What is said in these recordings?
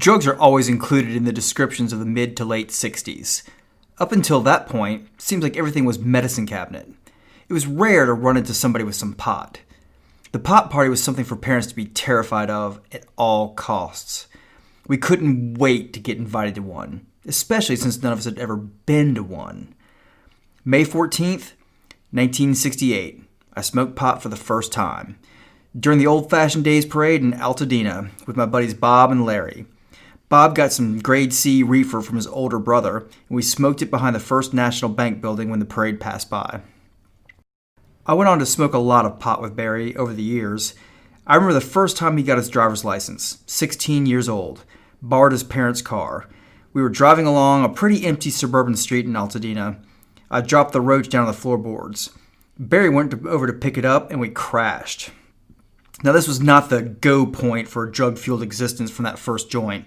Drugs are always included in the descriptions of the mid to late 60s. Up until that point, it seems like everything was medicine cabinet. It was rare to run into somebody with some pot. The pot party was something for parents to be terrified of at all costs. We couldn't wait to get invited to one, especially since none of us had ever been to one. May 14th, 1968, I smoked pot for the first time. During the old-fashioned days parade in Altadena with my buddies Bob and Larry. Bob got some grade C reefer from his older brother, and we smoked it behind the First National Bank building when the parade passed by. I went on to smoke a lot of pot with Barry over the years. I remember the first time he got his driver's license, 16 years old, borrowed his parents' car. We were driving along a pretty empty suburban street in Altadena. I dropped the roach down on the floorboards. Barry went over to pick it up, and we crashed. Now, this was not the go point for a drug-fueled existence from that first joint.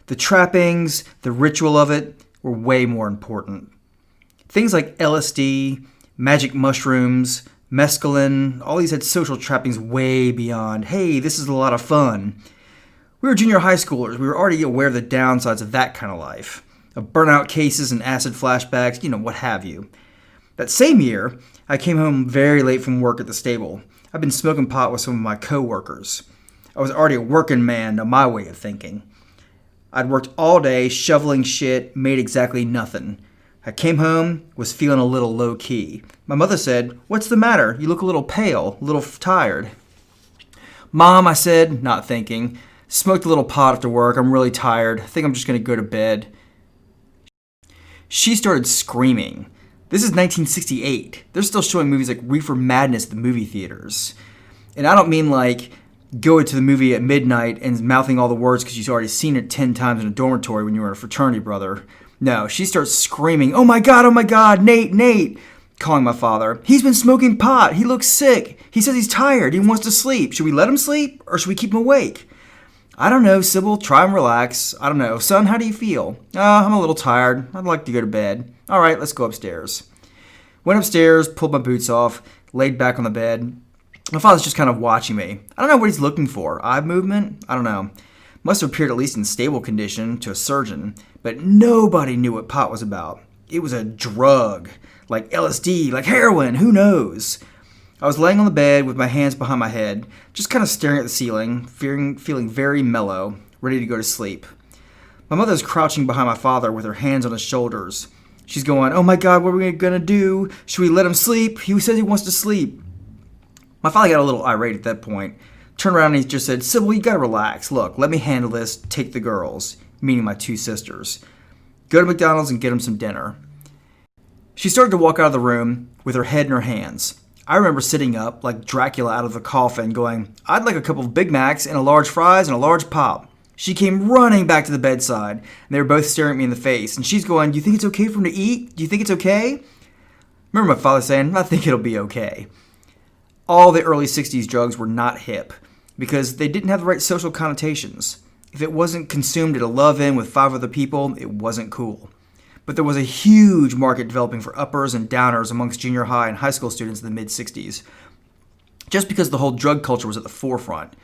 The trappings, the ritual of it, were way more important. Things like LSD, magic mushrooms, mescaline, all these had social trappings way beyond, hey, this is a lot of fun. We were junior high schoolers. We were already aware of the downsides of that kind of life. Of burnout cases and acid flashbacks, what have you. That same year, I came home very late from work at the stable. I'd been smoking pot with some of my co-workers. I was already a working man to my way of thinking. I'd worked all day shoveling shit, made exactly nothing. I came home, was feeling a little low-key. My mother said, "What's the matter? You look a little pale, a little tired." "Mom," I said, not thinking. "Smoked a little pot after work. I'm really tired. I think I'm just going to go to bed." She started screaming. This is 1968. They're still showing movies like Reefer Madness at the movie theaters. And I don't mean like going to the movie at midnight and mouthing all the words because you've already seen it 10 times in a dormitory when you were a fraternity brother. No, she starts screaming, oh my God, Nate, calling my father. "He's been smoking pot. He looks sick. He says he's tired. He wants to sleep. Should we let him sleep or should we keep him awake?" "I don't know, Sybil. Try and relax. I don't know. Son, how do you feel?" "I'm a little tired. I'd like to go to bed." "All right, let's go upstairs." Went upstairs, pulled my boots off, laid back on the bed. My father's just kind of watching me. I don't know what he's looking for. Eye movement? I don't know. Must have appeared at least in stable condition to a surgeon. But nobody knew what pot was about. It was a drug. Like LSD, like heroin, who knows? I was laying on the bed with my hands behind my head, just kind of staring at the ceiling, feeling very mellow, ready to go to sleep. My mother's crouching behind my father with her hands on his shoulders. She's going, "Oh my God, what are we going to do? Should we let him sleep? He says he wants to sleep." My father got a little irate at that point. Turned around and he just said, "Sybil, you got to relax. Look, let me handle this. Take the girls," meaning my two sisters. "Go to McDonald's and get them some dinner." She started to walk out of the room with her head in her hands. I remember sitting up like Dracula out of the coffin going, "I'd like a couple of Big Macs and a large fries and a large pop." She came running back to the bedside, and they were both staring at me in the face. And she's going, "Do you think it's okay for him to eat? Do you think it's okay?" Remember my father saying, "I think it'll be okay." All the early 60s drugs were not hip because they didn't have the right social connotations. If it wasn't consumed at a love-in with 5 other people, it wasn't cool. But there was a huge market developing for uppers and downers amongst junior high and high school students in the mid-60s. Just because the whole drug culture was at the forefront.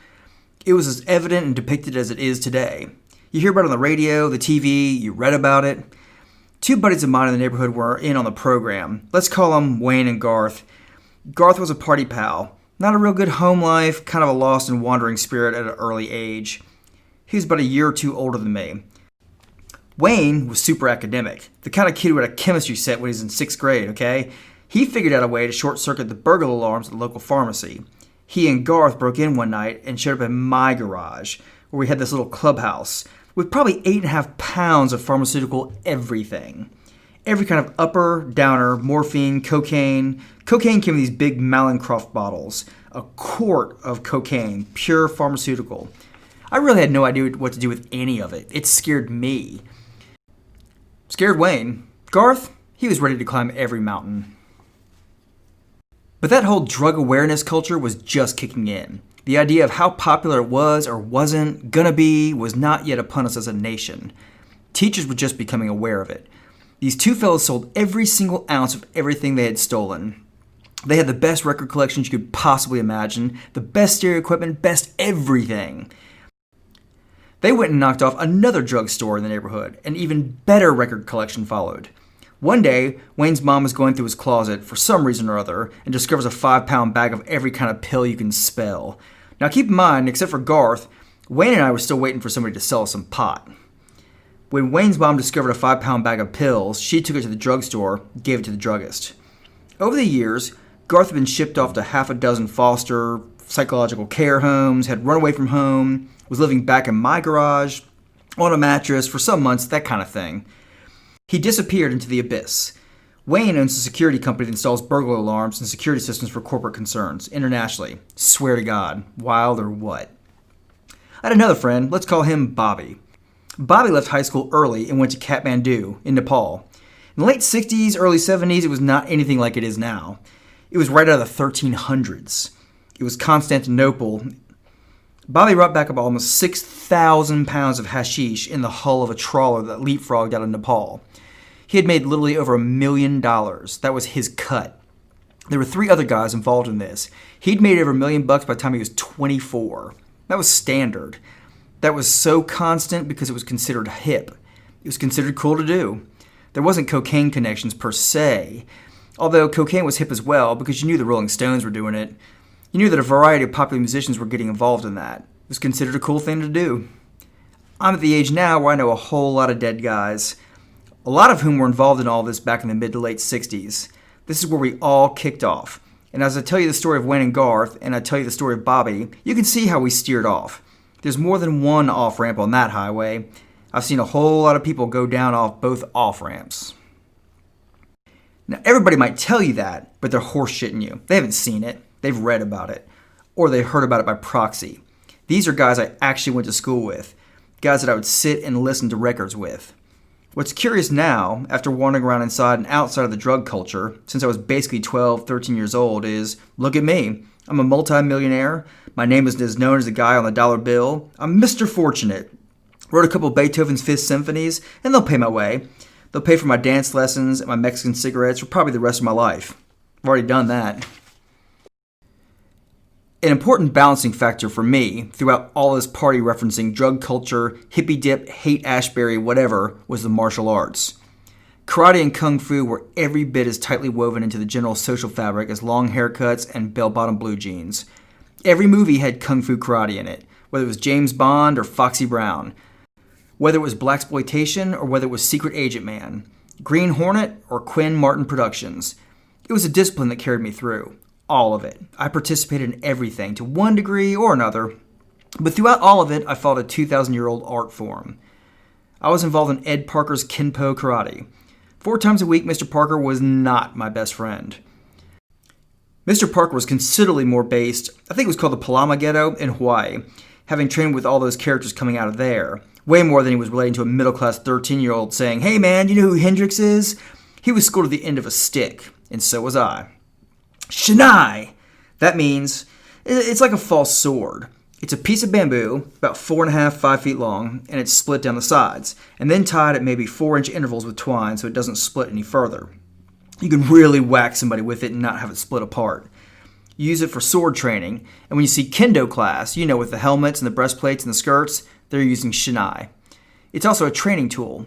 It was as evident and depicted as it is today. You hear about it on the radio, the TV, you read about it. 2 buddies of mine in the neighborhood were in on the program. Let's call them Wayne and Garth. Garth was a party pal. Not a real good home life, kind of a lost and wandering spirit at an early age. He was about a year or 2 older than me. Wayne was super academic, the kind of kid who had a chemistry set when he was in 6th grade, okay? He figured out a way to short-circuit the burglar alarms at the local pharmacy. He and Garth broke in one night and showed up in my garage, where we had this little clubhouse, with probably 8.5 pounds of pharmaceutical everything. Every kind of upper, downer, morphine, cocaine. Cocaine came in these big Malencroft bottles. A quart of cocaine, pure pharmaceutical. I really had no idea what to do with any of it. It scared me. Scared Wayne. Garth, he was ready to climb every mountain. But that whole drug awareness culture was just kicking in. The idea of how popular it was or wasn't gonna be was not yet upon us as a nation. Teachers were just becoming aware of it. These 2 fellows sold every single ounce of everything they had stolen. They had the best record collections you could possibly imagine, the best stereo equipment, best everything. They went and knocked off another drugstore in the neighborhood. An even better record collection followed. One day, Wayne's mom was going through his closet for some reason or other and discovers a 5-pound bag of every kind of pill you can spell. Now keep in mind, except for Garth, Wayne and I were still waiting for somebody to sell us some pot. When Wayne's mom discovered a 5-pound bag of pills, she took it to the drugstore and gave it to the druggist. Over the years, Garth had been shipped off to half a dozen foster psychological care homes, had run away from home, was living back in my garage, on a mattress for some months, that kind of thing. He disappeared into the abyss. Wayne owns a security company that installs burglar alarms and security systems for corporate concerns, internationally. Swear to God, wild or what? I had another friend, let's call him Bobby. Bobby left high school early and went to Kathmandu in Nepal. In the late 60s, early 70s, it was not anything like it is now. It was right out of the 1300s. It was Constantinople. Bobby brought back about almost 6,000 pounds of hashish in the hull of a trawler that leapfrogged out of Nepal. He had made literally over $1 million. That was his cut. There were 3 other guys involved in this. He'd made over $1 million by the time he was 24. That was standard. That was so constant because it was considered hip. It was considered cool to do. There wasn't cocaine connections per se, although cocaine was hip as well because you knew the Rolling Stones were doing it. You knew that a variety of popular musicians were getting involved in that. It was considered a cool thing to do. I'm at the age now where I know a whole lot of dead guys, a lot of whom were involved in all this back in the mid to late 60s. This is where we all kicked off. And as I tell you the story of Wayne and Garth, and I tell you the story of Bobby, you can see how we steered off. There's more than one off-ramp on that highway. I've seen a whole lot of people go down off both off-ramps. Now, everybody might tell you that, but they're horseshitting you. They haven't seen it. They've read about it. Or they heard about it by proxy. These are guys I actually went to school with. Guys that I would sit and listen to records with. What's curious now, after wandering around inside and outside of the drug culture, since I was basically 12, 13 years old, is, look at me. I'm a multi-millionaire. My name is known as the guy on the dollar bill. I'm Mr. Fortunate. Wrote a couple of Beethoven's Fifth Symphonies, and they'll pay my way. They'll pay for my dance lessons and my Mexican cigarettes for probably the rest of my life. I've already done that. An important balancing factor for me throughout all this party referencing drug culture, hippie dip, hate Ashbury, whatever, was the martial arts. Karate and Kung Fu were every bit as tightly woven into the general social fabric as long haircuts and bell-bottom blue jeans. Every movie had Kung Fu karate in it, whether it was James Bond or Foxy Brown. Whether it was Blaxploitation or whether it was Secret Agent Man, Green Hornet or Quinn Martin Productions. It was a discipline that carried me through. All of it. I participated in everything to one degree or another. But throughout all of it, I followed a 2,000-year-old art form. I was involved in Ed Parker's Kenpo Karate. 4 times a week, Mr. Parker was not my best friend. Mr. Parker was considerably more based, I think it was called the Palama Ghetto in Hawaii, having trained with all those characters coming out of there. Way more than he was relating to a middle-class 13-year-old saying, "Hey man, you know who Hendrix is?" He was schooled at the end of a stick, and so was I. Shinai! That means, it's like a false sword. It's a piece of bamboo, about 4.5, 5 feet long, and it's split down the sides, and then tied at maybe 4-inch intervals with twine so it doesn't split any further. You can really whack somebody with it and not have it split apart. You use it for sword training, and when you see kendo class, you know, with the helmets and the breastplates and the skirts, they're using shinai. It's also a training tool.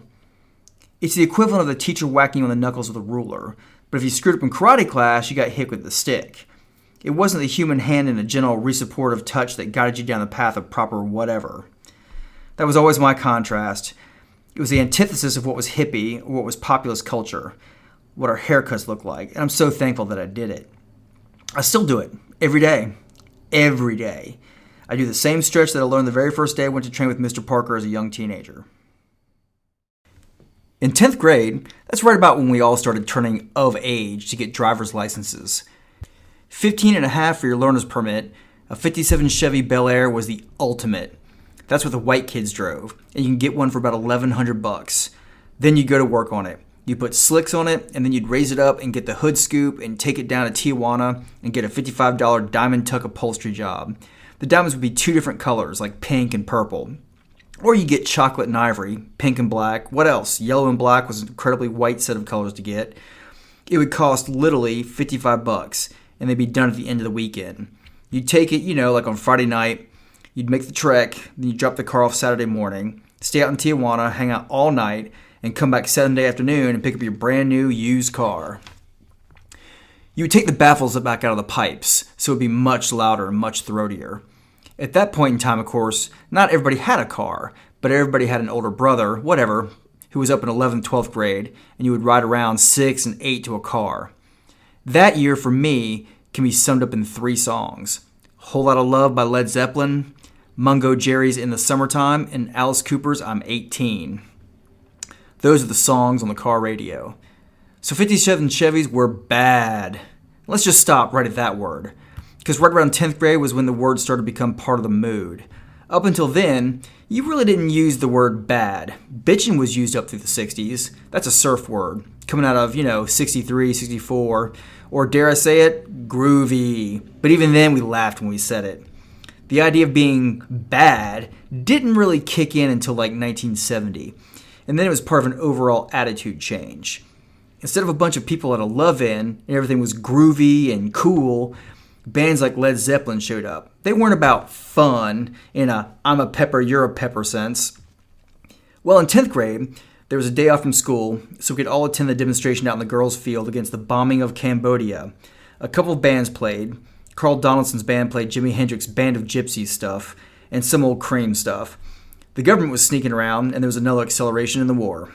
It's the equivalent of the teacher whacking on the knuckles with a ruler, but if you screwed up in karate class, you got hit with the stick. It wasn't the human hand in a gentle, resupportive touch that guided you down the path of proper whatever. That was always my contrast. It was the antithesis of what was hippie or what was populist culture, what our haircuts looked like, and I'm so thankful that I did it. I still do it, every day. Every day. I do the same stretch that I learned the very first day I went to train with Mr. Parker as a young teenager. In 10th grade, that's right about when we all started turning of age to get driver's licenses. 15 and a half for your learner's permit, a 57 Chevy Bel Air was the ultimate. That's what the white kids drove, and you can get one for about $1,100. Then you go to work on it. You put slicks on it, and then you'd raise it up and get the hood scoop and take it down to Tijuana and get a $55 diamond tuck upholstery job. The diamonds would be 2 different colors, like pink and purple. Or you get chocolate and ivory, pink and black. What else? Yellow and black was an incredibly white set of colors to get. It would cost literally $55, and they'd be done at the end of the weekend. You'd take it, like on Friday night. You'd make the trek, then you'd drop the car off Saturday morning, stay out in Tijuana, hang out all night, and come back Sunday afternoon and pick up your brand new used car. You would take the baffles back out of the pipes, so it would be much louder and much throatier. At that point in time, of course, not everybody had a car, but everybody had an older brother, whatever, who was up in 11th, 12th grade, and you would ride around 6 and 8 to a car. That year, for me, can be summed up in 3 songs. Whole Lotta Love by Led Zeppelin, Mungo Jerry's In the Summertime, and Alice Cooper's I'm 18. Those are the songs on the car radio. So 57 Chevys were bad. Let's just stop right at that word. Because right around 10th grade was when the word started to become part of the mood. Up until then, you really didn't use the word bad. Bitchin' was used up through the 60s. That's a surf word. Coming out of, 63, 64. Or dare I say it, groovy. But even then we laughed when we said it. The idea of being bad didn't really kick in until like 1970. And then it was part of an overall attitude change. Instead of a bunch of people at a love-in and everything was groovy and cool, bands like Led Zeppelin showed up. They weren't about fun in a I'm a pepper, you're a pepper sense. Well, in 10th grade, there was a day off from school, so we could all attend the demonstration out in the girls' field against the bombing of Cambodia. A couple of bands played. Carl Donaldson's band played Jimi Hendrix's Band of Gypsies stuff and some old Cream stuff. The government was sneaking around, and there was another acceleration in the war.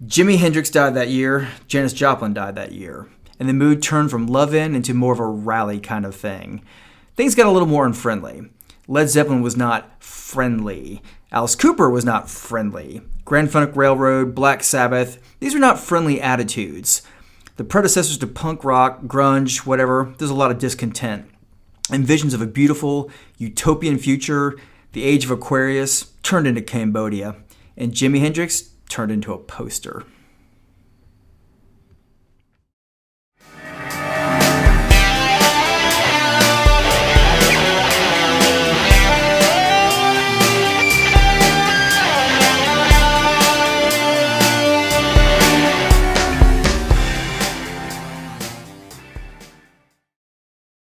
Jimi Hendrix died that year, Janis Joplin died that year, and the mood turned from love-in into more of a rally kind of thing. Things got a little more unfriendly. Led Zeppelin was not friendly. Alice Cooper was not friendly. Grand Funk Railroad, Black Sabbath, these were not friendly attitudes. The predecessors to punk rock, grunge, whatever, there's a lot of discontent. And visions of a beautiful, utopian future, the age of Aquarius, turned into Cambodia. And Jimi Hendrix turned into a poster.